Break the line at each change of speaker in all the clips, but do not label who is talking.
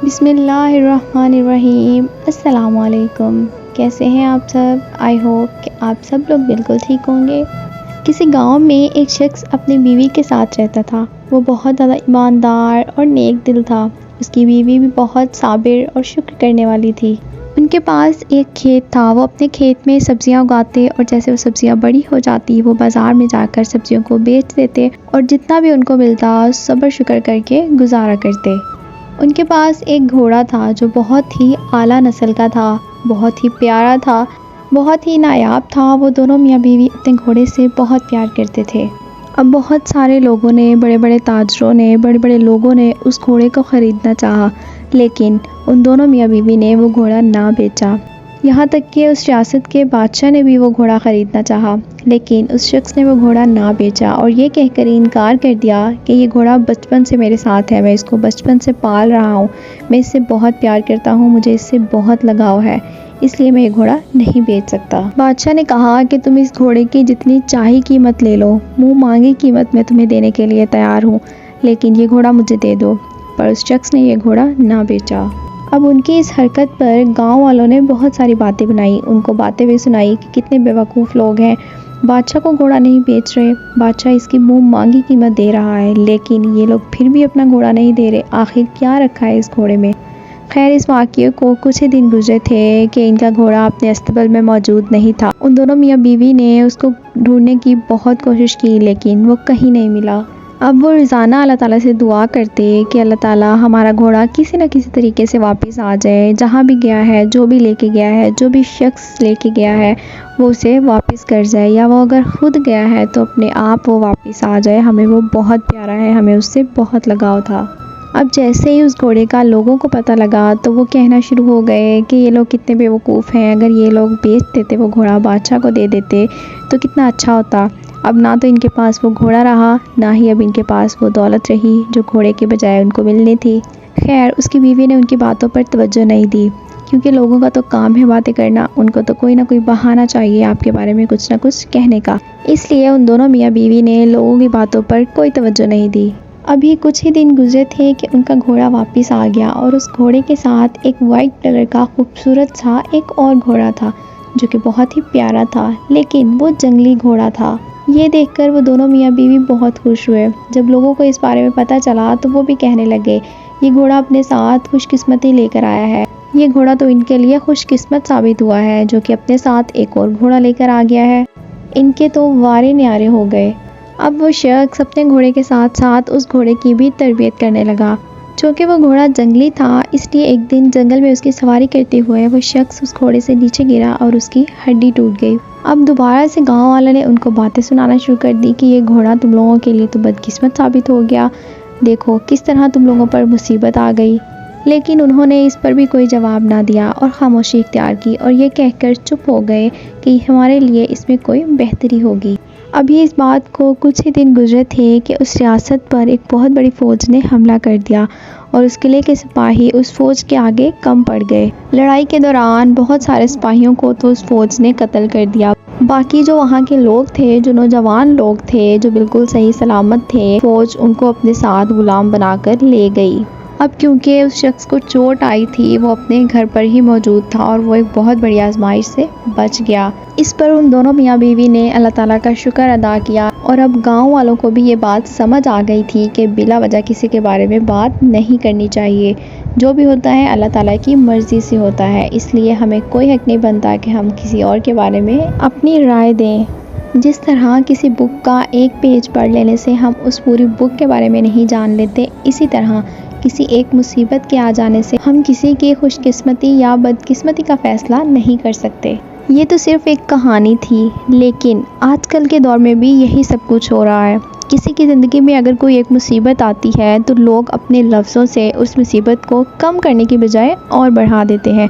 بسم اللہ الرحمن الرحیم۔ السلام علیکم، کیسے ہیں آپ سب؟ آئی ہوپ کہ آپ سب لوگ بالکل ٹھیک ہوں گے۔ کسی گاؤں میں ایک شخص اپنی بیوی کے ساتھ رہتا تھا۔ وہ بہت زیادہ ایماندار اور نیک دل تھا۔ اس کی بیوی بھی بہت صابر اور شکر کرنے والی تھی۔ ان کے پاس ایک کھیت تھا۔ وہ اپنے کھیت میں سبزیاں اگاتے اور جیسے وہ سبزیاں بڑی ہو جاتی وہ بازار میں جا کر سبزیوں کو بیچ دیتے اور جتنا بھی ان کو ملتا صبر شکر کر کے گزارا کرتے۔ ان کے پاس ایک گھوڑا تھا جو بہت ہی اعلیٰ نسل کا تھا، بہت ہی پیارا تھا، بہت ہی نایاب تھا۔ وہ دونوں میاں بیوی اپنے گھوڑے سے بہت پیار کرتے تھے۔ اب بہت سارے لوگوں نے، بڑے بڑے تاجروں نے، بڑے بڑے لوگوں نے اس گھوڑے کو خریدنا چاہا، لیکن ان دونوں میاں بیوی نے وہ گھوڑا نہ بیچا۔ یہاں تک کہ اس ریاست کے بادشاہ نے بھی وہ گھوڑا خریدنا چاہا، لیکن اس شخص نے وہ گھوڑا نہ بیچا اور یہ کہہ کر انکار کر دیا کہ یہ گھوڑا بچپن سے میرے ساتھ ہے، میں اس کو بچپن سے پال رہا ہوں، میں اس سے بہت پیار کرتا ہوں، مجھے اس سے بہت لگاؤ ہے، اس لیے میں یہ گھوڑا نہیں بیچ سکتا۔ بادشاہ نے کہا کہ تم اس گھوڑے کی جتنی چاہی قیمت لے لو، منہ مانگی قیمت میں تمہیں دینے کے لیے تیار ہوں، لیکن یہ گھوڑا مجھے دے دو۔ پر اس شخص نے یہ گھوڑا نہ بیچا۔ اب ان کی اس حرکت پر گاؤں والوں نے بہت ساری باتیں بنائی، ان کو باتیں بھی سنائی کہ کتنے بیوقوف لوگ ہیں، بادشاہ کو گھوڑا نہیں بیچ رہے، بادشاہ اس کی منہ مانگی قیمت دے رہا ہے، لیکن یہ لوگ پھر بھی اپنا گھوڑا نہیں دے رہے، آخر کیا رکھا ہے اس گھوڑے میں۔ خیر، اس واقعے کو کچھ ہی دن گزرے تھے کہ ان کا گھوڑا اپنے استبل میں موجود نہیں تھا۔ ان دونوں میاں بیوی نے اس کو ڈھونڈنے کی بہت کوشش کی، لیکن وہ کہیں نہیں ملا۔ اب وہ روزانہ اللہ تعالیٰ سے دعا کرتے کہ اللہ تعالیٰ ہمارا گھوڑا کسی نہ کسی طریقے سے واپس آ جائے، جہاں بھی گیا ہے، جو بھی لے کے گیا ہے، جو بھی شخص لے کے گیا ہے وہ اسے واپس کر جائے، یا وہ اگر خود گیا ہے تو اپنے آپ وہ واپس آ جائے، ہمیں وہ بہت پیارا ہے، ہمیں اس سے بہت لگاؤ تھا۔ اب جیسے ہی اس گھوڑے کا لوگوں کو پتہ لگا تو وہ کہنا شروع ہو گئے کہ یہ لوگ کتنے بیوقوف ہیں، اگر یہ لوگ بیچ دیتے وہ گھوڑا، بادشاہ کو دے دیتے تو کتنا اچھا ہوتا۔ اب نہ تو ان کے پاس وہ گھوڑا رہا، نہ ہی اب ان کے پاس وہ دولت رہی جو گھوڑے کے بجائے ان کو ملنی تھی۔ خیر، اس کی بیوی نے ان کی باتوں پر توجہ نہیں دی، کیونکہ لوگوں کا تو کام ہے باتیں کرنا، ان کو تو کوئی نہ کوئی بہانہ چاہیے آپ کے بارے میں کچھ نہ کچھ کہنے کا۔ اس لیے ان دونوں میاں بیوی نے لوگوں کی باتوں پر کوئی توجہ نہیں دی۔ ابھی کچھ ہی دن گزرے تھے کہ ان کا گھوڑا واپس آ گیا اور اس گھوڑے کے ساتھ ایک وائٹ کلر کا خوبصورت سا ایک اور گھوڑا تھا جو کہ بہت ہی پیارا تھا، لیکن وہ جنگلی گھوڑا تھا۔ یہ دیکھ کر وہ دونوں میاں بیوی بہت خوش ہوئے۔ جب لوگوں کو اس بارے میں پتہ چلا تو وہ بھی کہنے لگے، یہ گھوڑا اپنے ساتھ خوش قسمتی لے کر آیا ہے، یہ گھوڑا تو ان کے لیے خوش قسمت ثابت ہوا ہے جو کہ اپنے ساتھ ایک اور گھوڑا لے کر آ گیا ہے۔ ان کے تو وارے نیارے ہو گئے۔ اب وہ شخص اپنے گھوڑے کے ساتھ ساتھ اس گھوڑے کی بھی تربیت کرنے لگا۔ چونکہ وہ گھوڑا جنگلی تھا، اس لیے ایک دن جنگل میں اس کی سواری کرتے ہوئے وہ شخص اس گھوڑے سے نیچے گرا اور اس کی ہڈی ٹوٹ گئی۔ اب دوبارہ سے گاؤں والوں نے ان کو باتیں سنانا شروع کر دی کہ یہ گھوڑا تم لوگوں کے لیے تو بدقسمت ثابت ہو گیا، دیکھو کس طرح تم لوگوں پر مصیبت آ گئی۔ لیکن انہوں نے اس پر بھی کوئی جواب نہ دیا اور خاموشی اختیار کی اور یہ کہہ کر چپ ہو گئے کہ ہمارے لیے اس میں کوئی بہتری ہوگی۔ ابھی اس بات کو کچھ ہی دن گزرے تھے کہ اس ریاست پر ایک بہت بڑی فوج نے حملہ کر دیا اور اس قلعے کے سپاہی اس فوج کے آگے کم پڑ گئے۔ لڑائی کے دوران بہت سارے سپاہیوں کو تو اس فوج نے قتل کر دیا۔ باقی جو وہاں کے لوگ تھے، جو نوجوان لوگ تھے، جو بالکل صحیح سلامت تھے، فوج ان کو اپنے ساتھ غلام بنا کر لے گئی۔ اب کیونکہ اس شخص کو چوٹ آئی تھی، وہ اپنے گھر پر ہی موجود تھا اور وہ ایک بہت بڑی آزمائش سے بچ گیا۔ اس پر ان دونوں میاں بیوی نے اللہ تعالیٰ کا شکر ادا کیا اور اب گاؤں والوں کو بھی یہ بات سمجھ آ گئی تھی کہ بلا وجہ کسی کے بارے میں بات نہیں کرنی چاہیے، جو بھی ہوتا ہے اللہ تعالیٰ کی مرضی سے ہوتا ہے، اس لیے ہمیں کوئی حق نہیں بنتا کہ ہم کسی اور کے بارے میں اپنی رائے دیں۔ جس طرح کسی بک کا ایک پیج پڑھ لینے سے ہم اس پوری بک کے بارے میں نہیں جان لیتے، اسی طرح کسی ایک مصیبت کے آ جانے سے ہم کسی کی خوش قسمتی یا بدقسمتی کا فیصلہ نہیں کر سکتے۔ یہ تو صرف ایک کہانی تھی، لیکن آج کل کے دور میں بھی یہی سب کچھ ہو رہا ہے۔ کسی کی زندگی میں اگر کوئی ایک مصیبت آتی ہے تو لوگ اپنے لفظوں سے اس مصیبت کو کم کرنے کی بجائے اور بڑھا دیتے ہیں۔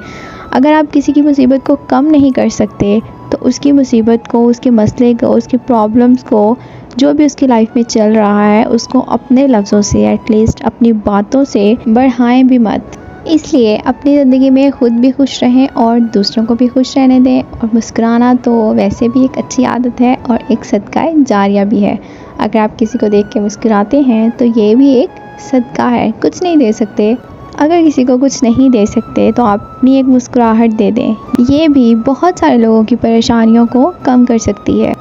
اگر آپ کسی کی مصیبت کو کم نہیں کر سکتے تو اس کی مصیبت کو، اس کے مسئلے کو، اس کے پرابلمز کو، جو بھی اس کی لائف میں چل رہا ہے، اس کو اپنے لفظوں سے، ایٹ لیسٹ اپنی باتوں سے بڑھائیں بھی مت۔ اس لیے اپنی زندگی میں خود بھی خوش رہیں اور دوسروں کو بھی خوش رہنے دیں، اور مسکرانا تو ویسے بھی ایک اچھی عادت ہے اور ایک صدقہ جاریہ بھی ہے۔ اگر آپ کسی کو دیکھ کے مسکراتے ہیں تو یہ بھی ایک صدقہ ہے، کچھ نہیں دے سکتے، اگر کسی کو کچھ نہیں دے سکتے تو آپ اپنی ایک مسکراہٹ دے دیں، یہ بھی بہت سارے لوگوں کی پریشانیوں کو کم کر سکتی ہے۔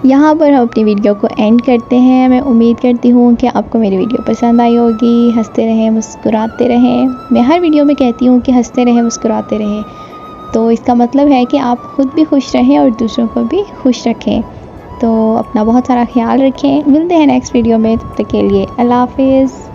یہاں پر ہم اپنی ویڈیو کو اینڈ کرتے ہیں۔ میں امید کرتی ہوں کہ آپ کو میری ویڈیو پسند آئی ہوگی۔ ہنستے رہیں، مسکراتے رہیں۔ میں ہر ویڈیو میں کہتی ہوں کہ ہنستے رہیں، مسکراتے رہیں، تو اس کا مطلب ہے کہ آپ خود بھی خوش رہیں اور دوسروں کو بھی خوش رکھیں۔ تو اپنا بہت سارا خیال رکھیں۔ ملتے ہیں نیکسٹ ویڈیو میں، تب تک کے لیے اللہ حافظ۔